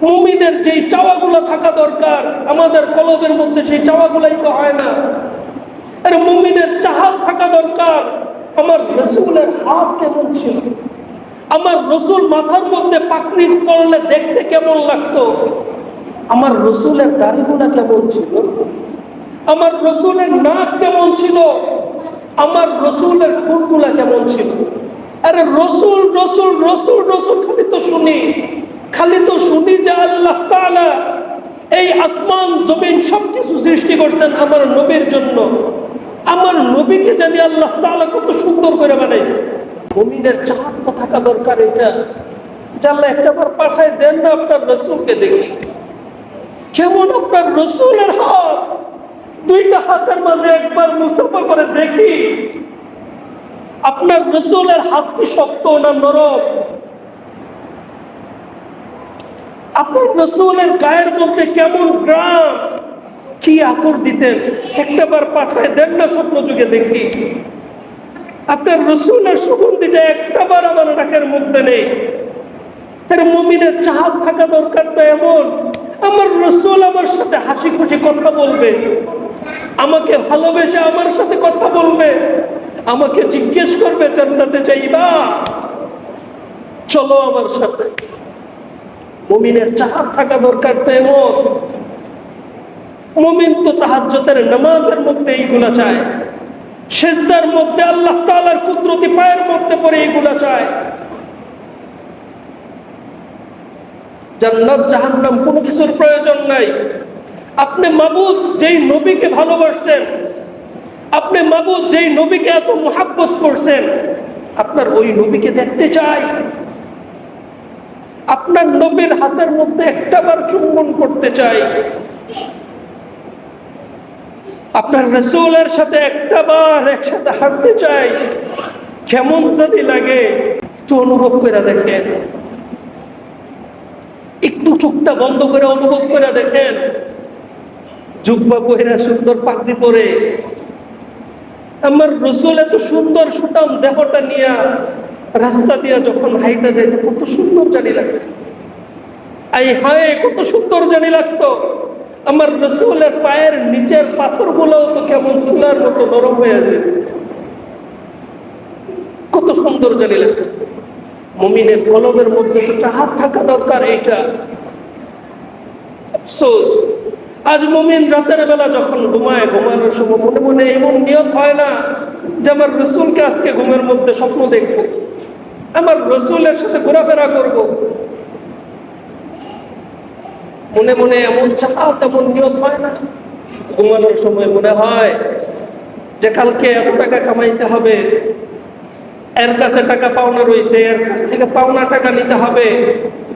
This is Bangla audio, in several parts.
মুমিনের যেই চাওয়াগুলো থাকা দরকার আমাদের কলবের মধ্যে সেই চাওয়াগুলাই তো হয় না। আরে মুমিনের চাহাত থাকা দরকার, আমার রাসূলের হাত কেমন ছিল, আমার রাসূল মাথার মধ্যে পাগড়ি পরলে দেখতে কেমন লাগতো, আমার রাসূলের দাড়িগুলা কেমন ছিল, আমার রাসূলের নাক কেমন ছিল, আমার রাসূলের ঠোঁটগুলা কেমন ছিল। আরে রাসূল রাসূল রাসূল রাসূল খালি তো শুনি যে আল্লাহ তাআলা এই আসমান জমিন সবকিছু সৃষ্টি করছেন আমার নবীর জন্য। আমার নবীকে জানি আল্লাহ তাআলা কত সুন্দর করে বানাইছে। মুমিনের চাহাত তো থাকা দরকার এটা, জানলে একটাবার পাঠায় দেন না আপনার রাসূলকে দেখি কেমন আপনার রাসূলের হাত, দুইটা হাতের মাঝে একবার মুসাফা করে দেখি আপনার রাসূলের হাত কি শক্ত না নরম, আপনার রাসূলের গায়ের মধ্যে কেমন গ্রাম, কি আতর দিতেন, একটাবার পাঠায় দেন না স্বপ্ন যুগে দেখি। আপনার রাসূলের সুগন্ধিটা একটাবার আমার নাকের মধ্যে নেই। এর মুমিনের চাহাত থাকা দরকার তো এমন, আমার রাসূল আমার সাথে হাসি খুশি কথা বলবে, আমাকে ভালোবেসে আমার সাথে কথা বলবে, আমাকে জিজ্ঞেস করবে জান্নাতে যাইবা, চলো আমার সাথে। মুমিনের চাহাত থাকা দরকার তো এমন। মুমিন তো তাহাজ্জুদের নামাজের মধ্যে এইগুলা চায়, সিজদার মধ্যে আল্লাহ তাআলার কুদরতি পায়ের মধ্যে পড়ে এইগুলা চায়। জান্নাত জাহান্নাম কোনো কিছুর প্রয়োজন নাই। আপনি মাবুদ যেই নবীকে ভালোবাসছেন, আপনি মাবুদ যেই নবীকে এত মুহাব্বত করছেন, আপনার ওই নবীকে দেখতে চাই, আপনার নবীর হাতের মধ্যে একটাবার চুম্বন করতে চাই, আপনার রাসূলের সাথে একটাবার একসাথে হাঁটতে চাই। কেমন যদি লাগে একটু অনুভব করে দেখেন, একটু চোখটা বন্ধ করে অনুভব করে দেখেন। জুব্বা পরে সুন্দর পাগড়ি পরে আমার রাসূল এত সুন্দর সুঠাম দেহটা নিয়ে রাস্তা দিয়ে যখন হাইটা যাইতো কত সুন্দর জানি লাগতো, এই হায় কত সুন্দর জানি লাগতো। আমার রাসূলের পায়ের নিচের পাথরগুলোও তো কেমন চুলার মতো নরম হয়ে যেত, কত সুন্দর জানি লাগতো। মুমিনের কলবের মধ্যে তো চাহাত থাকা দরকার এইটা। আফসোস আজ মুমিন রাতের বেলা যখন ঘুমায়, ঘুমানোর সময় মনে মনে এমন নিয়ত হয় না যে আমার রাসূলকে আজকে ঘুমের মধ্যে স্বপ্ন দেখবো, আমার রাসূলের সাথে ঘোরাফেরা করব। মনে মনে এমন চাহাত এমন নিয়ত হয় না। ঘুমানোর সময় মনে হয় যে কালকে এত টাকা কামাইতে হবে, এর কাছে টাকা পাওনা রয়েছে, এর কাছ থেকে পাওনা টাকা নিতে হবে,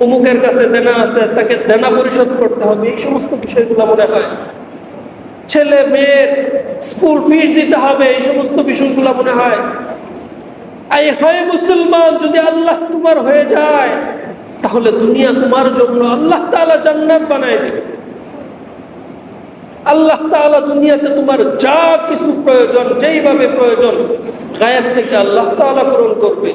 অমুকের কাছে দেনা আছে তাকে দেনা পরিশোধ করতে হবে, এই সমস্ত বিষয়গুলো মনে হয়। ছেলে মেয়ের স্কুল ফিস দিতে হবে, এই সমস্ত বিষয়গুলো মনে হয়। এই হয় মুসলমান, যদি আল্লাহ তোমার হয়ে যায় তাহলে দুনিয়া তোমার জন্য আল্লাহ তাআলা জান্নাত বানায় দেবে। আল্লাহ তাআলা দুনিয়াতে তোমার যা কিছু প্রয়োজন, যেইভাবে প্রয়োজন, গায়েব থেকে আল্লাহ তাআলা পূরণ করবে।